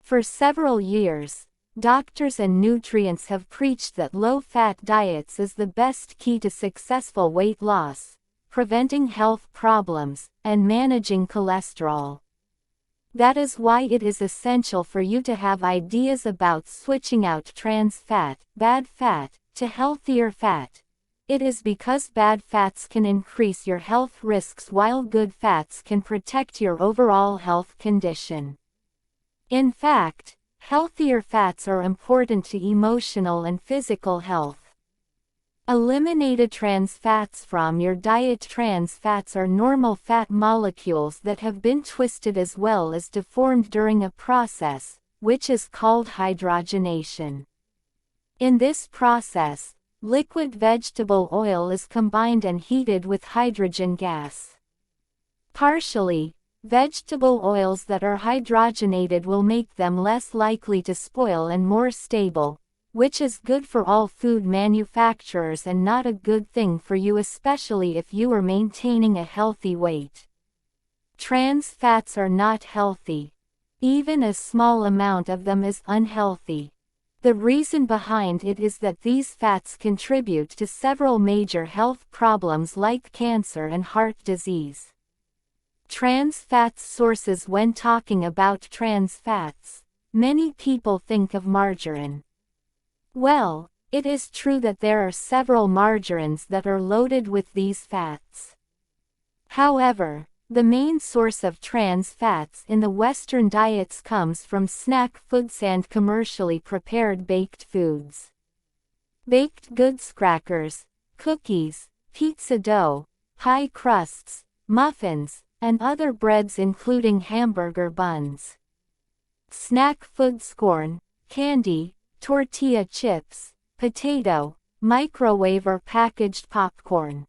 For several years, doctors and nutrients have preached that low-fat diets is the best key to successful weight loss, preventing health problems, and managing cholesterol. That is why it is essential for you to have ideas about switching out trans fat, bad fat, to healthier fat. It is because bad fats can increase your health risks while good fats can protect your overall health condition. In fact, healthier fats are important to emotional and physical health. Eliminated trans fats from your diet. Trans fats are normal fat molecules that have been twisted as well as deformed during a process, which is called hydrogenation. In this process, liquid vegetable oil is combined and heated with hydrogen gas. Partially, vegetable oils that are hydrogenated will make them less likely to spoil and more stable, which is good for all food manufacturers and not a good thing for you, especially if you are maintaining a healthy weight. Trans fats are not healthy. Even a small amount of them is unhealthy. The reason behind it is that these fats contribute to several major health problems like cancer and heart disease. Trans fats sources. When talking about trans fats, many people think of margarine. Well, it is true that there are several margarines that are loaded with these fats. However, the main source of trans fats in the Western diets comes from snack foods and commercially prepared baked foods. Baked goods, crackers, cookies, pizza dough, pie crusts, muffins, and other breads including hamburger buns. Snack foods, corn, candy, tortilla chips, potato, microwave or packaged popcorn.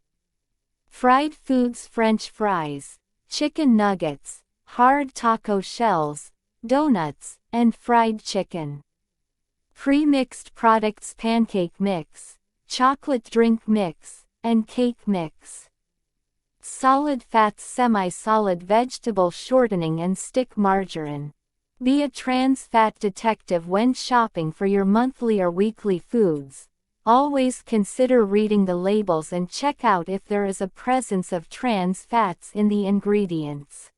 Fried foods, French fries, chicken nuggets, hard taco shells, donuts, and fried chicken. Pre-mixed products, pancake mix, chocolate drink mix, and cake mix. Solid fats, semi-solid vegetable shortening and stick margarine. Be a trans fat detective when shopping for your monthly or weekly foods. Always consider reading the labels and check out if there is a presence of trans fats in the ingredients.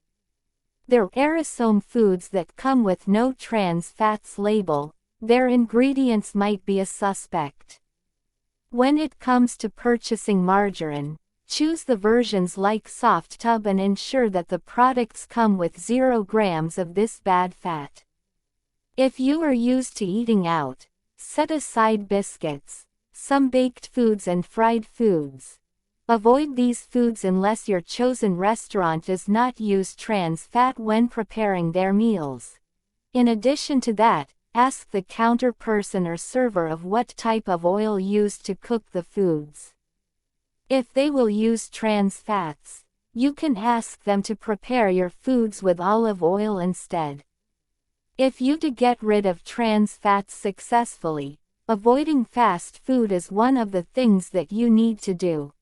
There are some foods that come with no trans fats label. Their ingredients might be a suspect. When it comes to purchasing margarine, choose the versions like Soft Tub and ensure that the products come with 0 grams of this bad fat. If you are used to eating out, set aside biscuits, some baked foods and fried foods. Avoid these foods unless your chosen restaurant does not use trans fat when preparing their meals. In addition to that, ask the counter person or server of what type of oil used to cook the foods. If they will use trans fats, you can ask them to prepare your foods with olive oil instead. If you to get rid of trans fats successfully, avoiding fast food is one of the things that you need to do.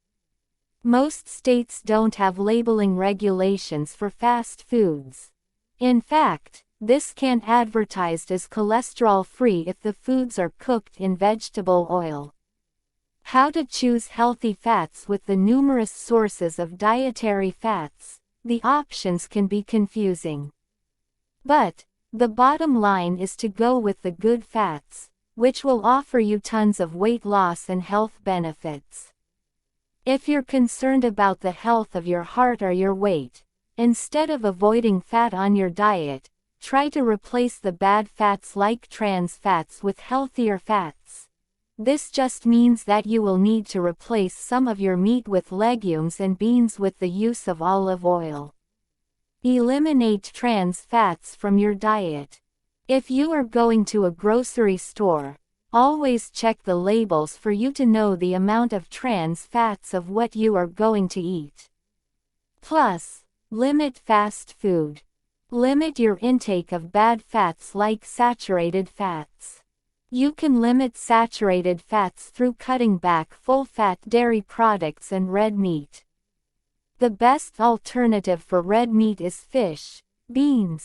Most states don't have labeling regulations for fast foods. In fact, this can be advertised as cholesterol-free if the foods are cooked in vegetable oil. How to choose healthy fats with the numerous sources of dietary fats? The options can be confusing. But the bottom line is to go with the good fats, which will offer you tons of weight loss and health benefits. If you're concerned about the health of your heart or your weight, instead of avoiding fat on your diet, try to replace the bad fats like trans fats with healthier fats. This just means that you will need to replace some of your meat with legumes and beans with the use of olive oil. Eliminate trans fats from your diet. If you are going to a grocery store, always check the labels for you to know the amount of trans fats of what you are going to eat. Plus, limit fast food. Limit your intake of bad fats like saturated fats. You can limit saturated fats through cutting back full-fat dairy products and red meat. The best alternative for red meat is fish, beans,